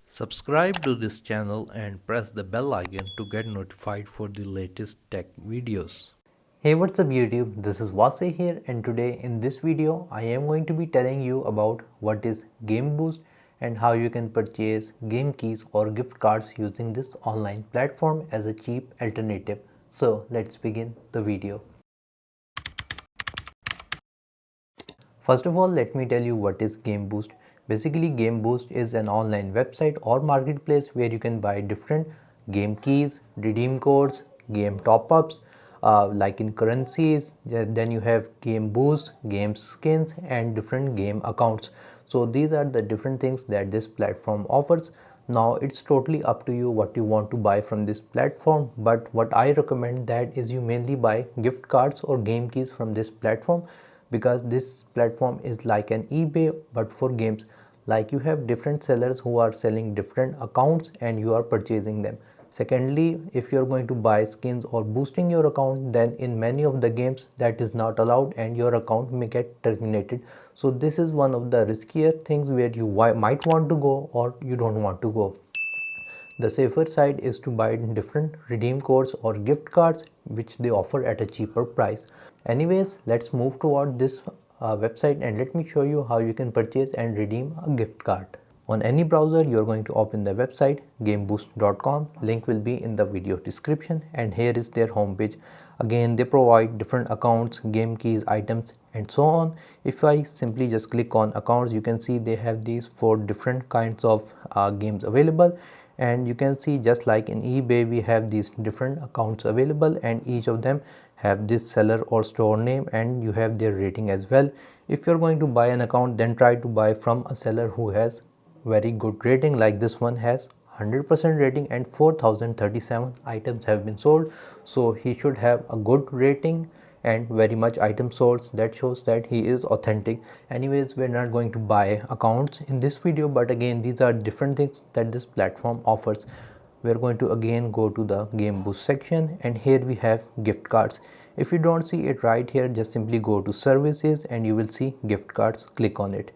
Subscribe to this channel and press the bell icon to get notified for the latest tech videos. Hey, what's up YouTube? This is Wasay here, and today in this video I am going to be telling you about what is GameBoost and how you can purchase game keys or gift cards using this online platform as a cheap alternative. So let's begin the video. First of all, let me tell you what is GameBoost. Basically, GameBoost is an online website or marketplace where you can buy different game keys, redeem codes, game top-ups, like in currencies. Then you have game boost, game skins, and different game accounts. So these are the different things that this platform offers. Now it's totally up to you what you want to buy from this platform, but what I recommend that is you mainly buy gift cards or game keys from this platform, because this platform is like an eBay but for games. Like, you have different sellers who are selling different accounts and you are purchasing them. Secondly, if you're going to buy skins or boosting your account, then in many of the games that is not allowed and your account may get terminated. So this is one of the riskier things where you might want to go or you don't want to go. The safer side is to buy different redeem codes or gift cards which they offer at a cheaper price. Anyways, let's move toward this website and let me show you how you can purchase and redeem a gift card. On any browser, you're going to open the website gameboost.com. Link will be in the video description, and here is their homepage. Again, they provide different accounts, game keys, items, and so on. If I simply just click on accounts, you can see they have these 4 different kinds of games available. And you can see, just like in eBay, we have these different accounts available, and each of them have this seller or store name, and you have their rating as well. If you're going to buy an account, then try to buy from a seller who has very good rating. Like this one has 100% rating and 4037 items have been sold, so he should have a good rating and very much items sold. That shows that he is authentic. Anyways, we're not going to buy accounts in this video, but again, these are different things that this platform offers. We're going to again go to the game boost section, and here we have gift cards. If you don't see it right here, just simply go to services and you will see gift cards. Click on it.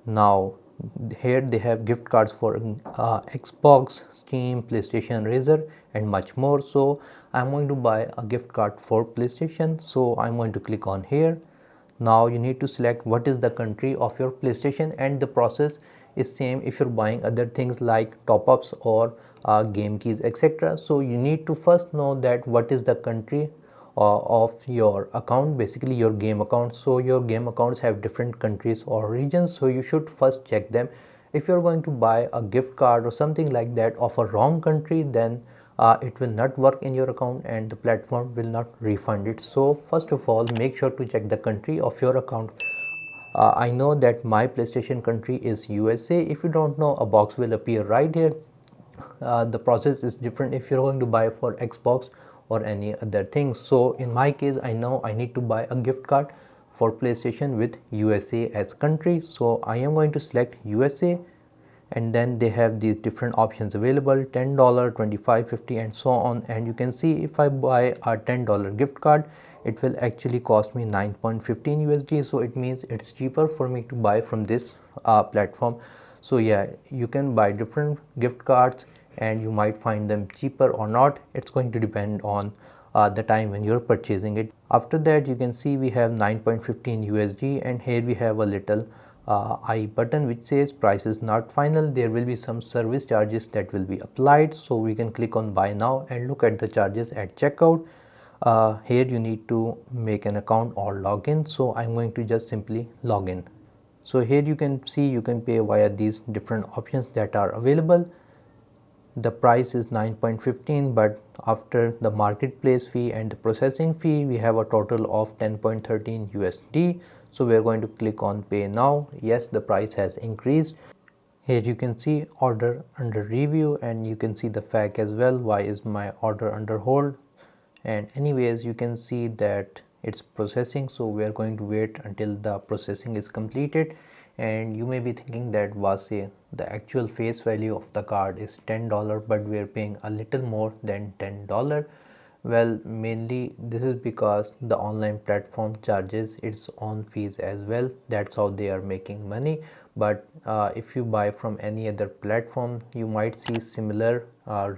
Now here they have gift cards for Xbox, Steam, PlayStation, Razer, and much more. So I'm going to buy a gift card for PlayStation, so I'm going to click on here. Now you need to select what is the country of your PlayStation, and the process is same if you're buying other things like top-ups or game keys, etc. So you need to first know that what is the country of your account, basically your game account. So your game accounts have different countries or regions, so you should first check them. If you're going to buy a gift card or something like that of a wrong country, then it will not work in your account and the platform will not refund it. So first of all, make sure to check the country of your account. I know that my PlayStation country is USA. If you don't know, a box will appear right here. The process is different if you're going to buy for Xbox or any other things. So in my case, I know I need to buy a gift card for PlayStation with USA as country, so I am going to select USA, and then they have these different options available: $10, 25, 50, and so on. And you can see if I buy a $10 gift card, it will actually cost me 9.15 USD, so it means it's cheaper for me to buy from this platform. So yeah, you can buy different gift cards and you might find them cheaper or not. It's going to depend on the time when you're purchasing it. After that, you can see we have 9.15 USD, and here we have a little I button which says price is not final. There will be some service charges that will be applied, so we can click on buy now and look at the charges at checkout. Here you need to make an account or log in, so I'm going to just simply log in. So here you can see you can pay via these different options that are available. The price is 9.15, but after the marketplace fee and the processing fee, we have a total of 10.13 USD. So we are going to click on pay now. Yes, the price has increased. Here you can see order under review, and you can see the FAQ as well. Why is my order under hold? And anyways, you can see that it's processing, so we are going to wait until the processing is completed. And you may be thinking that Wasay, the actual face value of the card is $10, but we are paying a little more than $10. Well, mainly this is because the online platform charges its own fees as well. That's how they are making money. But if you buy from any other platform, you might see similar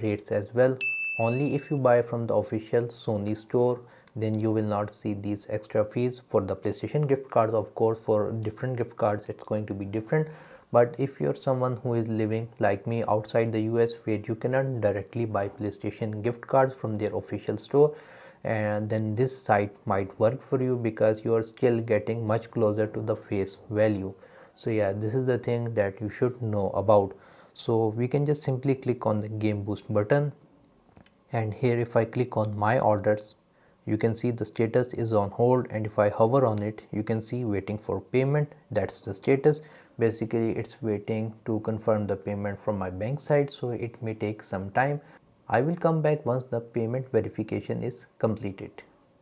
rates as well. Only if you buy from the official Sony store, then you will not see these extra fees. For the PlayStation gift cards, of course, for different gift cards it's going to be different. But if you're someone who is living like me outside the US, where you cannot directly buy PlayStation gift cards from their official store, and then this site might work for you because you are still getting much closer to the face value. So yeah, this is the thing that you should know about. So we can just simply click on the Game Boost button, and here if I click on my orders, you can see the status is on hold, and if I hover on it, you can see waiting for payment. That's the status. Basically it's waiting to confirm the payment from my bank side, so it may take some time. I will come back once the payment verification is completed.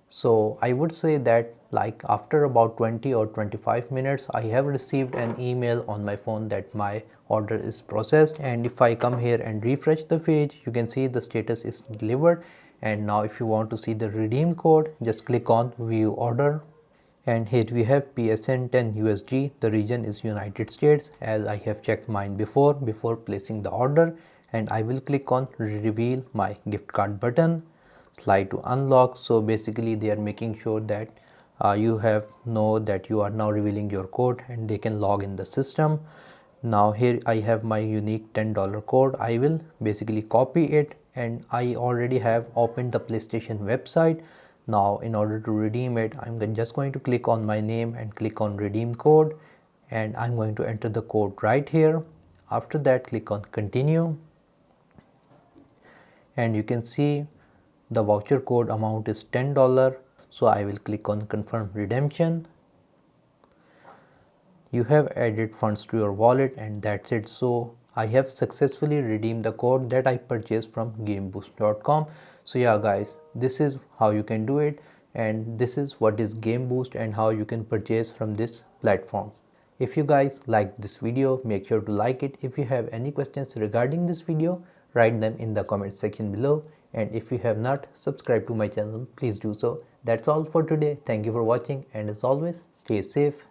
So I would say that like after about 20 or 25 minutes, I have received an email on my phone that my order is processed. And if I come here and refresh the page, you can see the status is delivered. And now if you want to see the redeem code, just click on view order. And here we have PSN 10 USD. The region is United States, as I have checked mine before placing the order. And I will click on reveal my gift card button, slide to unlock. So basically they are making sure that you have know that you are now revealing your code and they can log in the system. Now here I have my unique $10 code. I will basically copy it, and I already have opened the PlayStation website. Now in order to redeem it, I'm just going to click on my name and click on redeem code, and I'm going to enter the code right here. After that, click on continue, and you can see the voucher code amount is $10. So I will click on confirm redemption. You have added funds to your wallet, and that's it. So I have successfully redeemed the code that I purchased from gameboost.com. So yeah guys, this is how you can do it, and this is what is GameBoost and how you can purchase from this platform. If you guys liked this video, make sure to like it. If you have any questions regarding this video, write them in the comment section below. And if you have not subscribed to my channel, please do so. That's all for today. Thank you for watching, and as always, stay safe